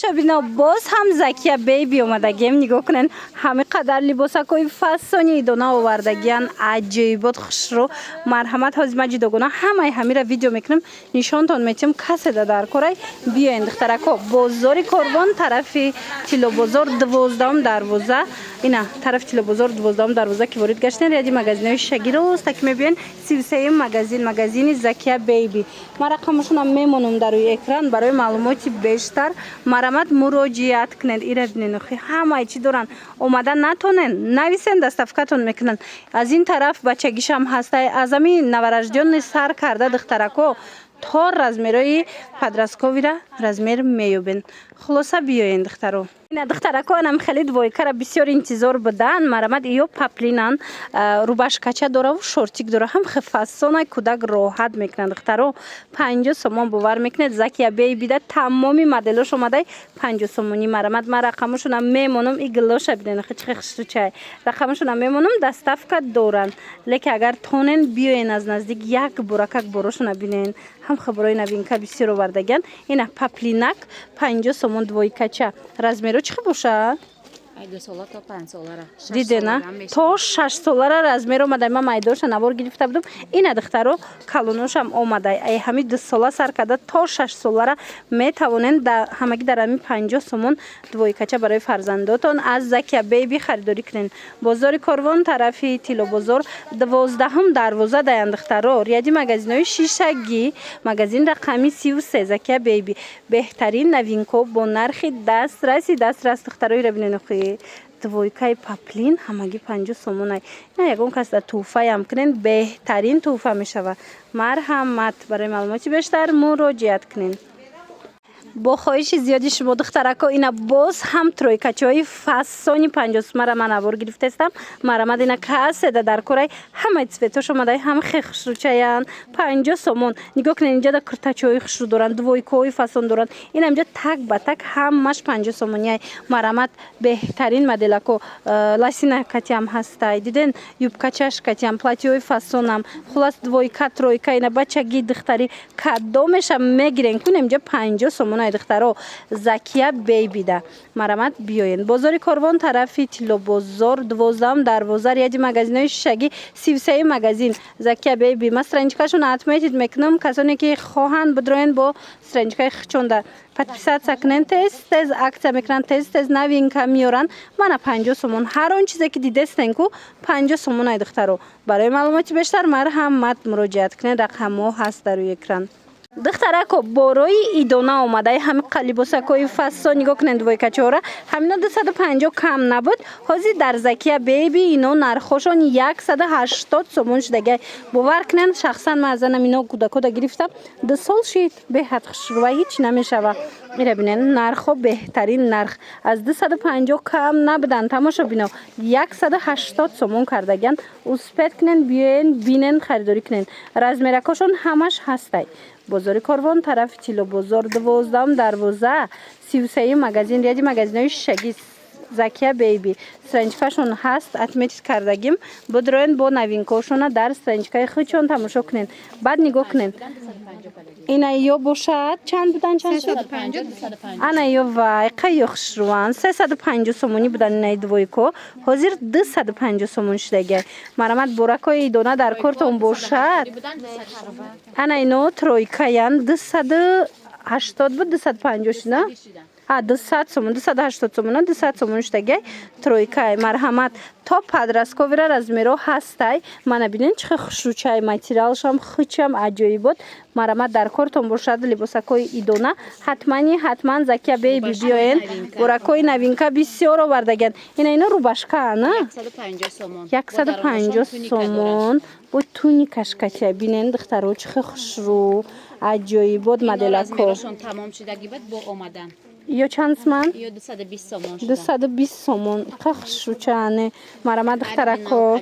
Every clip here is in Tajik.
شبینا باز هم زکیه بیبی اومدگیم نگاه کنن همه قدر لباسکوی فسانی دونا آوردگیان عجیبات خوشرو مرحمت حاضر مجید دوگونا همه را ویدیو میکنم نشانتون میتیم کسی در کورای بیاین دخترکو بازاری قربان طرفی تیلو بازار 12 دروازه اینا طرف تیلو بازار 12 دروازه که وارد گشتن ریادی مغازین شگیر است که میبینین 33 مغازین زکیه بیبی ما رقمشون هم میمونم در روی اکران برای معلوماتی بیشتر مرحمت مراجعت کنید ایره ببینین همه چی دارن اومدن نتونن نویسن دستفکتون میکنن از این طرف بچگیش هم هسته از همین نورجان سر کرده دخترکو تا رزمیرای پدرسکوی را رزمیر میوبین خلاصه بیاین دخترو این دخترکو هم خیلی دویکر بسیار انتظار بدن مرمت ایو پپلینان روباش کچه داره و شورتیک داره هم خفاسانه کودک راحت میکنن دخترو 50 سومون باور میکنه زکیه بیبی ده تمامی مدلش اومده 50 سومونی مرمت من رقمشون هم میمونم این گلاش بدین خچ چای رقمشون هم میمونم دستفکت دارن لیکن اگر تونن بیاین از نزدیک یک برکک بروشون ببینین هم خبرای نوین که بسیار آوردگن اینا پپلینک 50 سومون دویکچه رزمیرو چی باشه؟ 2 ساله تا 5 ساله دیده نه تا 6 ساله رزمیر اومده من مایداش نوار گرفته بودم این دخترو کلونوش هم اومده ای همین 2 ساله سر کرده تا 6 ساله میتوانین همگی در همین 50 سومون دویکچه برای فرزنداتون از زکیه بیبی خریداری کنین بازار کاروان طرفی تیلو بازار 12 دروازه دایند دخترو ریادی مغازینای شیشگی مغازین رقمی 33 زکیه بیبی بهترین نوینکو با نرخ دسترس دخترای رو ببینین دویکای پپلین همگی 50 سومونه نه یکون کس در توفه هم کنین بهترین توفه میشوه مرحمت برای معلوماتی بیشتر مراجعت کنین با خواهش زیادی شما دخترکا اینا باز هم ترویکچای فسانی 50 سومه من نوار گرفته استم مرمد اینا کاسه در کورای همه چفتوش اومده هم خشروچیان 50 سومون نگاه کنین اینجا در کرتچای خشرو دارن دویکای فسان دارن این اینجا تک به تک همش 50 سومونی مرمد بهترین مدلکو لاسینا کاتیام هسته دیدن یوبکچاش کاتیام پلاتیوی فسونم خلاص دویکا ترویکا اینا بچگی دختری کدومش میگیرن کنیم اینجا 50 سومون دخترو زکیه بیبی ده مرمت بیاین بازار کاروان طرفی تیلو بازار 12 دروازه ریادی مغازینای شگی 33 مغازین زکیه بیبی ما سرنجکاشون اتمیتید میکنم کسانی که خواهند بدروین با سرنجکای خچونده подписаться سکنن تز акция میکنن تز نوینکا میارن من 50 سومون هر اون چیزی که دیدستن کو 50 سومون دخترو برای معلوماتی بیشتر مرحمت مراجعت کنین رقمو هست در روی اکران دخترکو بروی ایدونا اومده همین قلیبوسکوی فسا نگاه کنن دویکچورا همینا 250 کم نبود حاضی در زکیه بیبی اینو نرخوشون 180 سومون شده باور کنن شخصا من از اینو کودکو دا گرفتم 2 سال شید به حد خشرو هیچ نمیشوه میره بینن نرخو بهترین نرخ از 250 کم نبودن تماشا بینو 180 سومون کردگن اوسپت کنن بیاین بینن خریداری کنن رزمیرکاشون همش هسته بازار کاروان طرف تیلو بازار 12 دروازه 33 مغازین ریادی مغازینای شگی زکیه بیبی سرنجکاشون هست اتمیت کردگیم بدروین با نوینکاشون در سرنجکای خودشون تماشا کنین بعد نگاه کنین اینا یو باشد چند بودن چند 350 انا یو وای قیخش روان 350 سومونی بودن اینای دویکو حاضر 250 سومون شده مرمت برکای دونه در کارتون باشد انا اینو ترویکایان 280 بود 250 نه 200 سومون 280 سومون 200 سومون شده ترویکای مرحمت تا پدرسکوی را رزمیرو هسته من ببینین چه خوشروچای ماتریالش هم خچم عجیب بود مرحمت در کارتون باشد لباسکوی ایدونا حتما زکیه بیبی بیاین برکوی نوینکا بسیار آوردگن اینا رو باشکا نه 150 سومون 150 سومون با تونیکش کچه بینین دخترو چه خوشرو عجیب بود مدلکو تمام شدگی بود با اومدن یا چند سومن؟ یا 220 سومون 220 سومون خخشو چانه مرمت دخترکو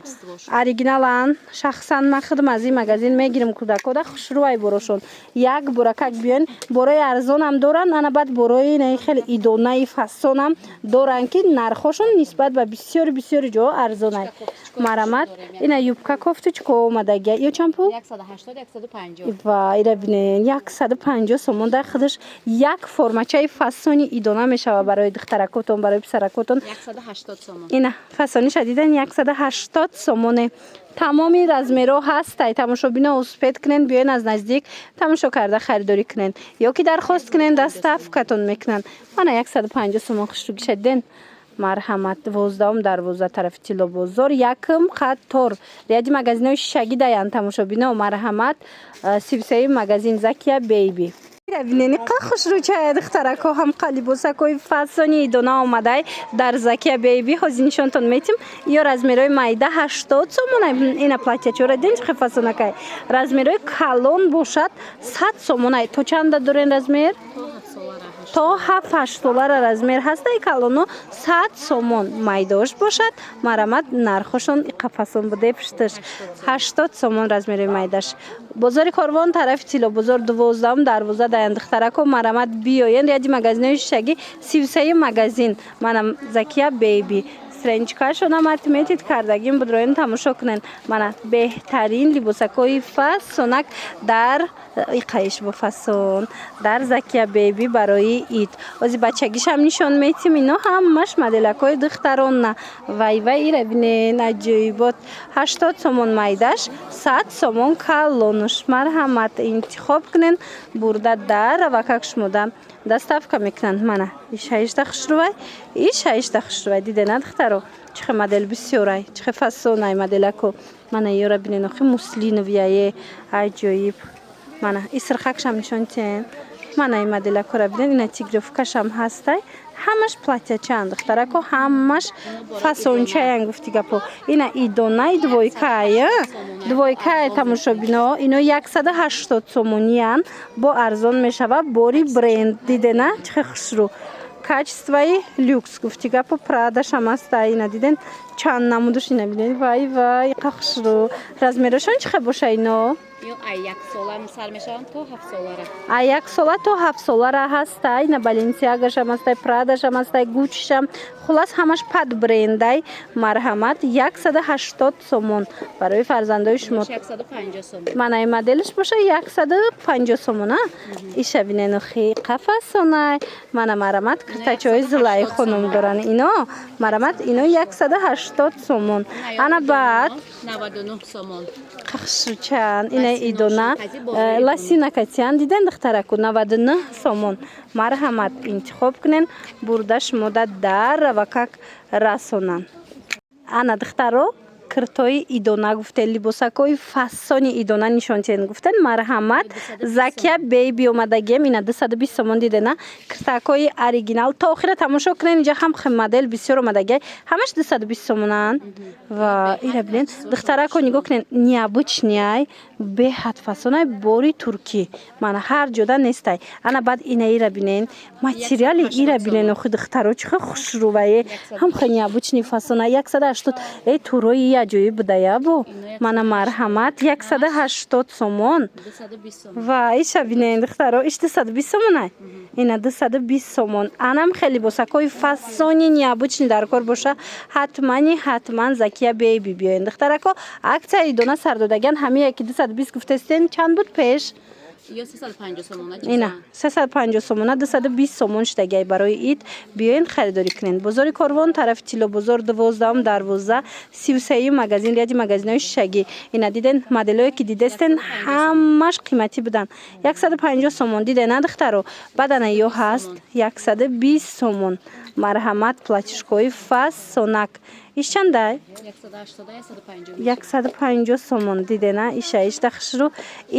اوریجینالن شخصا من خودم از این مغازین میگیرم کودکو دا خوشروای بروشون یک برکک بیان برای ارزان هم دارن انا بعد برای نه خیلی ایدونای فسون هم دارن که نرخشون نسبت به بسیار جا ارزانه مرمت اینا یوبکا کوفت چکو اومده یا چند پول 180 150 وای ببینین 150 سومون در خودش یک فرمچه فسون фасони идона мешавад барои духтаракотон, барои писаракотон. 180 сомон. ина фасониш диден 180 сомоне. тамоми размеро ҳастай. тамошобино успед кунен, биёен аз наздик тамошо карда харидорӣ кунен ё ки дархост кунен доставкатон мекунанд. мана 150 сомон хушруги шадиден. марҳамат 12 дарвоза тарафи тилло бозор якм хаттор ряди магазинои шишагӣ даянд. тамошобино марҳамат 33 магазин Закия бейби. бинени қа хушрӯчая духтарако ҳам қалибосакои фасони идона омадай дар Закия бейби ҳозир нишонтон метим. ё размерои майда 80 сомон. ина платячора ден чӣ фасонакай. размерои калон бошад 100 сомон. то чанда дорен размер? то 7-8 солара размер ҳастай калоно 100 сомон майдош бошад. марамат нархошон иқафасон буде пишташ 80 сомон размери майдаш. бозори корвон тарафи тилло бозор 12 дарвоза даянд духтарако марамат биёен ряди магазинои шишагӣ 33 магазин манам Закия бейби страничкашона матметид кардагим будроен тамошо кунен. мана беҳтарин либосакои фасонак дар иқаиш бо фасон дар Закия бейби барои ид. ози бачагишам нишон метим. ино ҳамаш моделакои духтарона. вай ира бинен аҷоибот. 80 сомон майдаш 100 сомон калонуш. марҳамат интихоб кунен бурда дар равакак шумода доставка мекунанд. мана ишаишта хушрувай ишаишта хушрувай дидена духтаро чихе модел бисёрай чихе фасонай моделако. мана ёра бинен охи муслиновияе аҷоиб. мана исрхакшам нишонтен. мана и моделакора бинен ина тигровкашам ҳастай. ҳамаш платячаанд духтарако ҳамаш фасончаян гуфти гапо. ина идонаи двойкая двойкая тамошобино ино 180 сомониян бо арзон мешава бори бренд дидена чихе хушрӯ качествои люкс гуфти гапо прадашам ҳастай. ина диден чанд намудуш ина бинен вай иқа хушрӯ размерашон чихе боша ино ай 1 сола сар мешаванд то 7 солара. ай 1 сола то 7 солара ҳастай. ина баленсиагашам ҳастай прадашам ҳастай гучишам хулас ҳамаш пад брендай. марҳамат 180 сомон барои фарзандои шумо. 150 сомон. мана ин моделиш боша 150 сомон. иша бинен охи қафасонай. мана марамат киртачои зилай хонум доран. ино марамат ино 180 сомон. ана баъд 99 сомон. қахшучан ина идона ласина катян диден духтараку 99 сомон. марҳамат интихоб кунен бурда шумода дар равакак расонан. ана духтаро киртои идона гуфтен либосакои фасони идона нишонтен гуфтен. марҳамат Закия бейби омадагием. ина 220 сомон дидена киртакои оригинал. то охира тамошо кунен инҷа ҳам модел бисёр омадагиай ҳамаш 220 сомонан. ва ира бинен духтарако нигоҳ кунен необычняй беҳад фасонай бори туркӣ. мана ҳар ҷода нестай. ана баъд ина ира бинен материали ира бинен охи духтаро чихе хушрӯвае ҳам хе необычни фасонай 180 турои аҷоиб будая бо. мана марҳамат 180 сомон. 220 сомон. ва иша бинен духтаро иш 220 сомонай. ина 220 сомон. анам хеле босакои фасони необычни дар кор боша ҳатман Закия бейби биёен духтарако. аксияи дона сардодаган ҳамия ки 220 гуфтестен чанд буд пеш? ё 350 сомон. ина 350 сомон 220 сомон шудагиай барои ид биёен харидорӣ кунен. бозори корвон тарафи тилло бозор 12 дарвоза 33 магазин ряди магазинои шишагӣ. ина диден моделое ки дидестен ҳамаш қиматӣ буданд. 150 сомон дидена духтаро. бадана ё ҳаст 120 сомон. марҳамат платишкои фасонак иш чандай? 150 сомон дидена ишаишта хушрӯ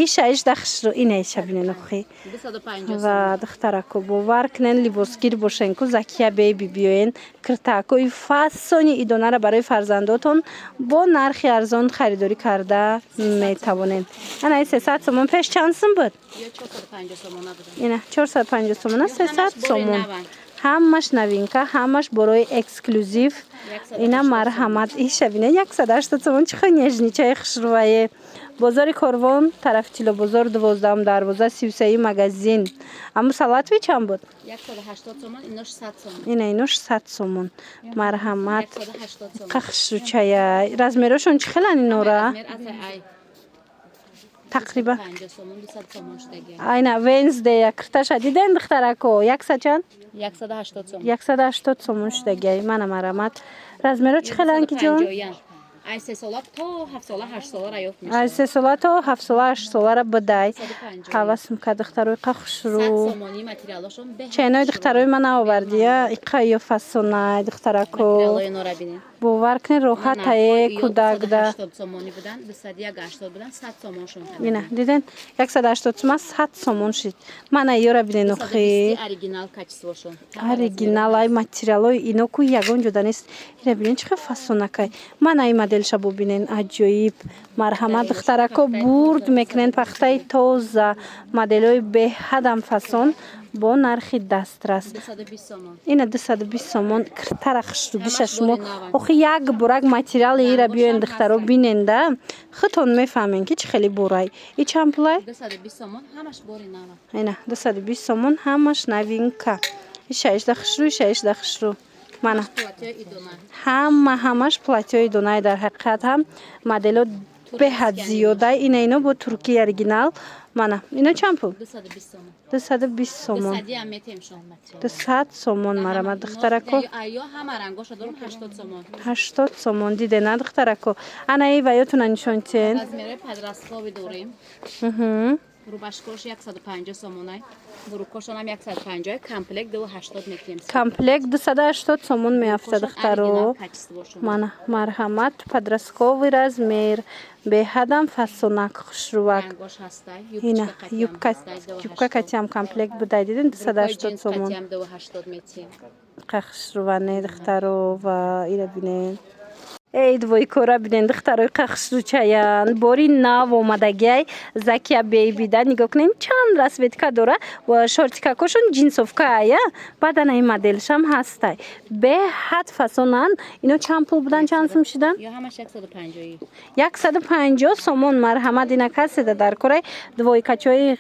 ишаишта хушрӯ ина иша бинен охи. 250 ва духтарако бовар кунен либосгир бошен ку Закия бейби биёен киртакои фасони идонара барои фарзандотон бо нархи арзон харидорӣ карда метавонен. ана 300 сомон пеш чанд сум буд? ё 450 сомон буд. ина 450 сомон 300 сомон. ҳамаш новинка ҳамаш борои эксклюзив. ина марҳамат иша бинен 180 сомон чихе нежничаи хушрӯвае. бозори корвон тарафи тилло бозор 12 дарвоза 33 магазин. аммо салатви чанд буд? 180 сомон инош 100 сомон. ина инош 100 сомон. марҳамат 180 сомон. қахшучая размерошон чихелан инора? тақрибан 150 сомон 200 сомон шудагӣ. айна Wednesday кирташа диден духтарако 100 чанд 180 сомон. 180 сомон шудагӣ мана марамат размеро чӣ хелан ки ҷон 250 ай 3 сола то 7 сола 8 сола ра ёфт ай мешавад. 3 сола то 7 сола 8 солара бидай 150. ҳавас мекард духтарои 100 қахшру сомони материалошон беҳтар. ченои духтарои мана овардия иқа ё фасонай духтарако материалои нора бинед. бовар кунед роҳатае кудакда 280 сомони будан 280 будан 100 сомоншон. ина диден 180 сомон 100 сомон шид мана ёра бинен охи 220 оригинал качествошон. оригинал ай материалои ино ку ягон ҷода нест ира бинен чӣ хел фасонакай мана ай моделша бубинен аҷоиб марҳамат духтарако бурд мекунен пахтаи тоза моделҳои беҳадам фасон бо нархи дастрас 220 сомон. ина 220 сомон киртара хушру биша шумо охи як бурак материали ира биёен духтаро биненда хитон мефаҳмен ки чӣ хели бурай и чанд пулай 220 сомон ҳамаш бори нава. ина 220 сомон ҳамаш новинка иша 18 хушру иша 18 хушру мана Платьё идона. ҳамаш платьёи донай дар ҳақиқат ҳам модело беҳад зиёда ино бо турки оригинал мана ино чанд пул 220 сомон. 220 сомон 200 ам метемшон материал. 200 сомон марамат духтарако айё ҳама рангоша дорум 80 сомон. 80 сомон дидена духтарако ана и ва ётуна нишонтен размери подросткови дорем. Рубашкош 150 сомонай. Бурукошонам 150 комплект 280 метем. комплект 280 сомон меафта духтаро мана марҳамат подростковый размер беҳадам фасонак хушрувак рангош ҳастай. ина юбка катиам комплект будай диден 280 сомон 280 метем. қахшруване духтаро ва ира бинен эй двойкора бинен духтарои қахшручаян бори нав омадагиай Закия бейбида нигоҳ кунем чанд расветка дора ва шортикакошон ҷинсовка ая баъдан ин моделшам ҳастай беҳад фасонан ино чанд пул будан чанд сум шидан Ё ҳамаш 150. 150 сомон марҳамат ина каседа дар кораи двойкачои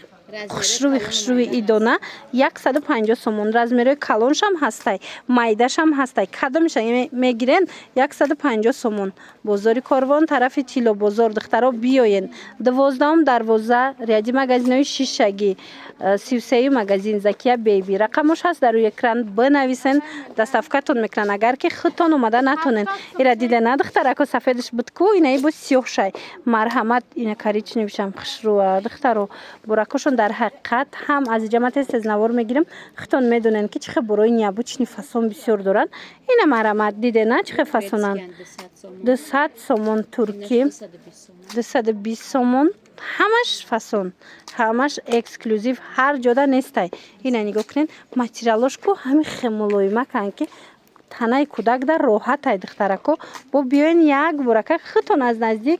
хушрӯви идона 150 сомон размерои калоншам ҳастай майдашам ҳастай кадомиша мегирен 150 сомон бозори корвон тарафи тило бозор духтаро биёен 12 дарвоза ряди магазинои шишагӣ 33 магазин Закия бейби рақамош ҳаст дар рӯи экран бинависен доставкатон мекунанд агар ки худтон омада натонен ира дидена духтарако сафедиш будку инаи бо сиёҳшай марҳамат ина коричневишам хушрӯа духтаро буракошон дар ҳақиқат ҳам аз иҷа тез навор мегирем хитон медонен ки чӣ хел бурои необычни фасон бисёр доранд ина марҳамат дидена чӣ хел фасонанд 200 сомон турки 220 сомон ҳамаш фасон ҳамаш эксклюзив ҳар ҷода нестай ина нигоҳ кунед материалош ку ҳами хемулоимакан ки танаи кудакда роҳатай духтарако бо биёен як бурака хитон аз наздик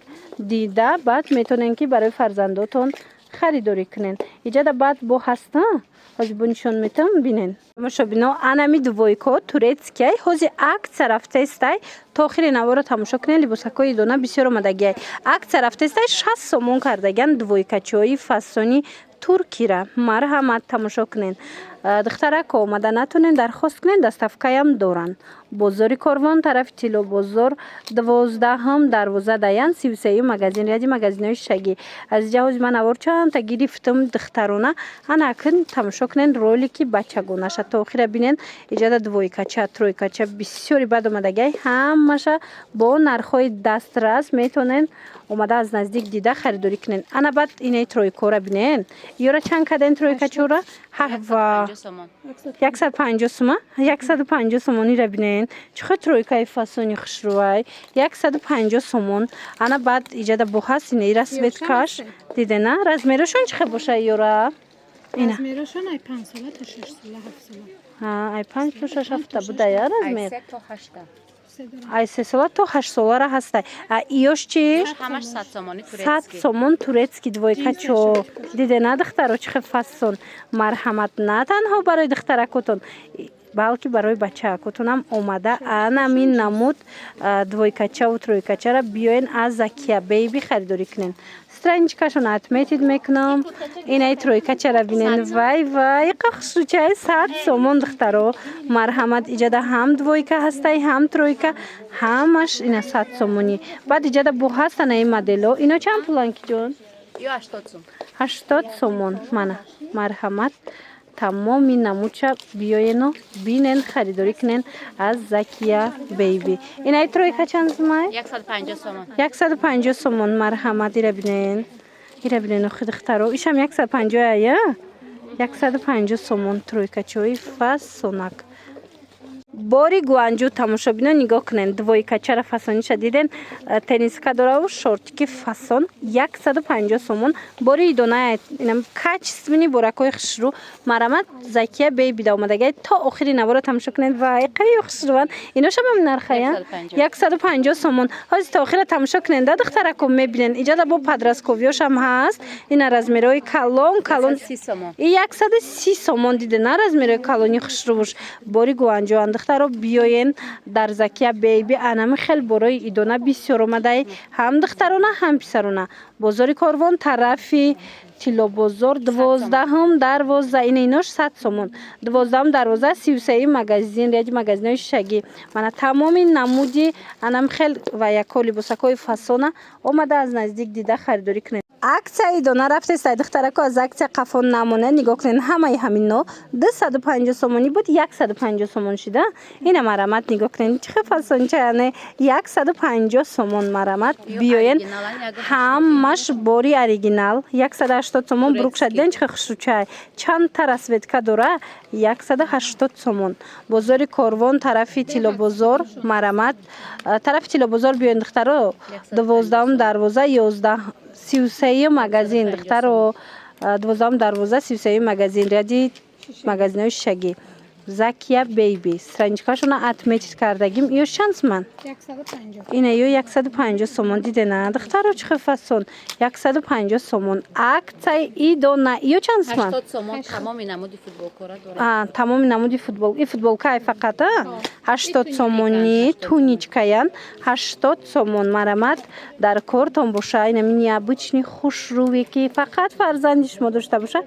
дида баъд метонен ки барои фарзандотон харидорӣ кунен иҷада баъд бо ҳаста ҳози бо нишон метам бинен тамошобино анами двойко турецкияй ҳози акция рафтестай то охири наворо тамошо кунен либосакои идона бисёр омадагиай акция рафтестай 60 сомон кардаган двойкачои фасони туркира марҳамат тамошо кунен духтарако омада натонен дархост кунен доставкаям доранд бозори корвон тарафи тило бозор 12 дарвоза даян 33 магазин ряди магазинои шишагӣ аз ҷаҳози ман авор чанда гирифтам духтарона ана акн тамошо кунен ролики бачагонаша то охира бинен иҷада двойкача тройкача бисёри бад омадагиай ҳамаша бо нархҳои дастрас метонен омада аз наздик дида харидорӣ кунен ана баъд инаи тройкора бинен ёра чанд каден тройкачора 150 сомон 150 сомонира бинен чихел тройкаи фасони хушрӯай 150 сомон ана баъд иҷада бо ҳаст инаи расветкаш дидена размерошон чихел боша ёра ина размерошон ай 5 сола то 6 сола 7 сола ай 5 то 6 ҳафта будая размер ай 3 то 8 ай 3 сола то 8 солара ҳастай иёш чи ҳамаш 100 сомони 100 сомон турецки двойкачо дидена духтаро чихел фасон марҳамат на танҳо барои духтаракотон балки барои бачаакотонам омада анамин намуд двойкачаву тройкачара биёен аз Закия бейби харидорӣ кунен страничкашон отметид мекунам инаи тройкачара бинен вай вай қахшучай 100 сомон духтаро марҳамат иҷада ҳам двойка ҳастай ҳам тройка ҳамаш ина 100 сомонӣ баъд иҷада бо ҳастана ин модело ино чанд пулан ки ҷон ё 80 сум. 80 сомон. Мана марҳамат. Тамоми намуча биёену бинен харидорӣ кунен аз Закия Baby. Инаи тройка чанд сумай? 150 сомон. 150 сомон марҳамат. Ира бинен. Ира бинен хидхтаро. Ишам 150 ая? 150 сомон тройкачои фасонак. Бори гуанҷу тамошобино нигоҳ кунед. Двойкачара фасониша диден. Тениска дораву шортики фасон 150 сомон. Бори идона инам качествени боракои хушру марамат Закия Baby да омадагай то охири навора тамошо кунед. Вай қави хушруван. Иношам ам нархая 150 сомон. Ҳозир то охира тамошо кунед. Да духтарако мебинен. Иҷада бо падрасковиёшам ҳаст. Ина размерои калон 130 сомон. 130 сомон диден. На размерои калони хушрувуш. Бори гуанҷу духтаро биёен дар Закия Baby анами хел борои идона бисёр омадай. Ҳам духтарона ҳам писарона. Бозори Корвон тарафи Тилобозор 12-ум дарвоза ина инош 100 сомон. 12-ум дарвоза 33 магазин ряди магазинои шагӣ. Мана тамоми намуди анам хел ва яко либосакои фасона омада аз наздик дида харидорӣ кунед. Аксияи идона рафте сай духтарако аз аксия қафон намоне нигоҳ кунед. Ҳамаи ҳамино 250 сомонӣ буд 150 сомон шида. Ина марамат нигоҳ кунед. Чихе фасончаяне 150 сомон марамат биёен. Ҳамаш бори оригинал 180 сомон брукшаден чихе хушручай. Чандта расветка дора 180 сомон. Бозори Корвон тарафи Тилобозор марамат. Тарафи Тилобозор биёен духтаро 12-ум дарвоза 11 33 магазин духтаро 12-ум дарвоза 33 магазин ряди магазинои шагӣ. Закия Baby страничкашона отметить кардагим. Ё чанд сомон? 150. Ина ё 150 сомон дидена. Духтаро чихе фасон 150 сомон. Аксияи идона ё чанд сомон? 80 сомон тамоми намуди футболкора дорад. Тамоми намуди футбол. И футболкай фақат 80 сомони туничкаян 80 сомон марамат дар кортон боша. Ина необычный хушрувики фақат фарзанди шумо дошта боша.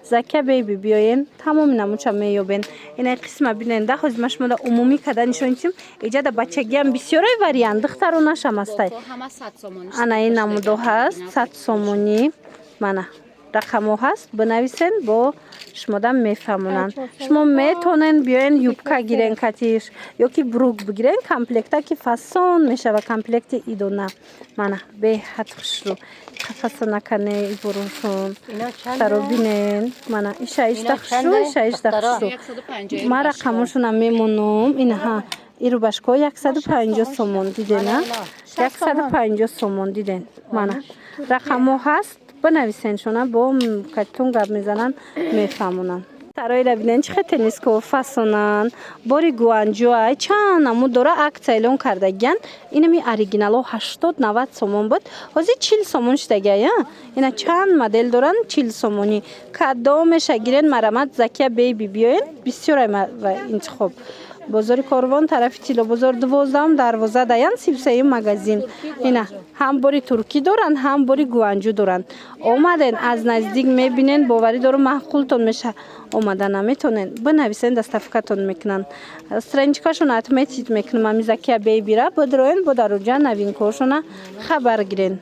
Закия Baby биёен тамоми намуча меёбен. Ина қисма бинен да ҳозир ма шумода умумӣ када нишонитим. Иҷада бачагиам бисёрай вариант духтаронашам астай. Ҳама 100 сомон. Ана ин намудо ҳаст 100 сомони. Мана рақамо ҳаст бинависен бо шумода мефаҳмонанд. Шумо метонен биёен юбка гирен катиш ёки брук бигирен комплекта ки фасон мешава комплекти идона. Мана беҳад хушру фасонакане иборошон таро бинен. Мана иша ишта хушру иша ишта хушру. Ма рақамошона мемонам. Инаҳа ирубашко 150 сомон дидена. 150 сомон диден. Мана рақамо ҳаст бинависен шуна бо катон гап мезанан мефаҳмонанд. Тароира бинен чихе тениско фасонан бори гуанҷуай чанд намуд дора аксия эълон кардагиян. Инами оригинало 80-90 сомон буд. Ҳозир 40 сомон шидагая. Ина чанд модел доран 40 сомони. Кадомеша гирен марамат Закия Baby биёен бисёрай интихоб. Бозори Корвон тарафи Тилобозор 12-ум дарвоза даян 33 магазин. Ина ҳам бори туркӣ доранд ҳам бори гуанҷу доранд. Омаден аз наздик мебинен боварӣ дору маъқултон меша. Омада наметонен бинависен доставкатон мекунанд. Страничкашон отметить мекунам ами Закия Baby ра бодроен бо дароҷа новинкаошона хабар гирен.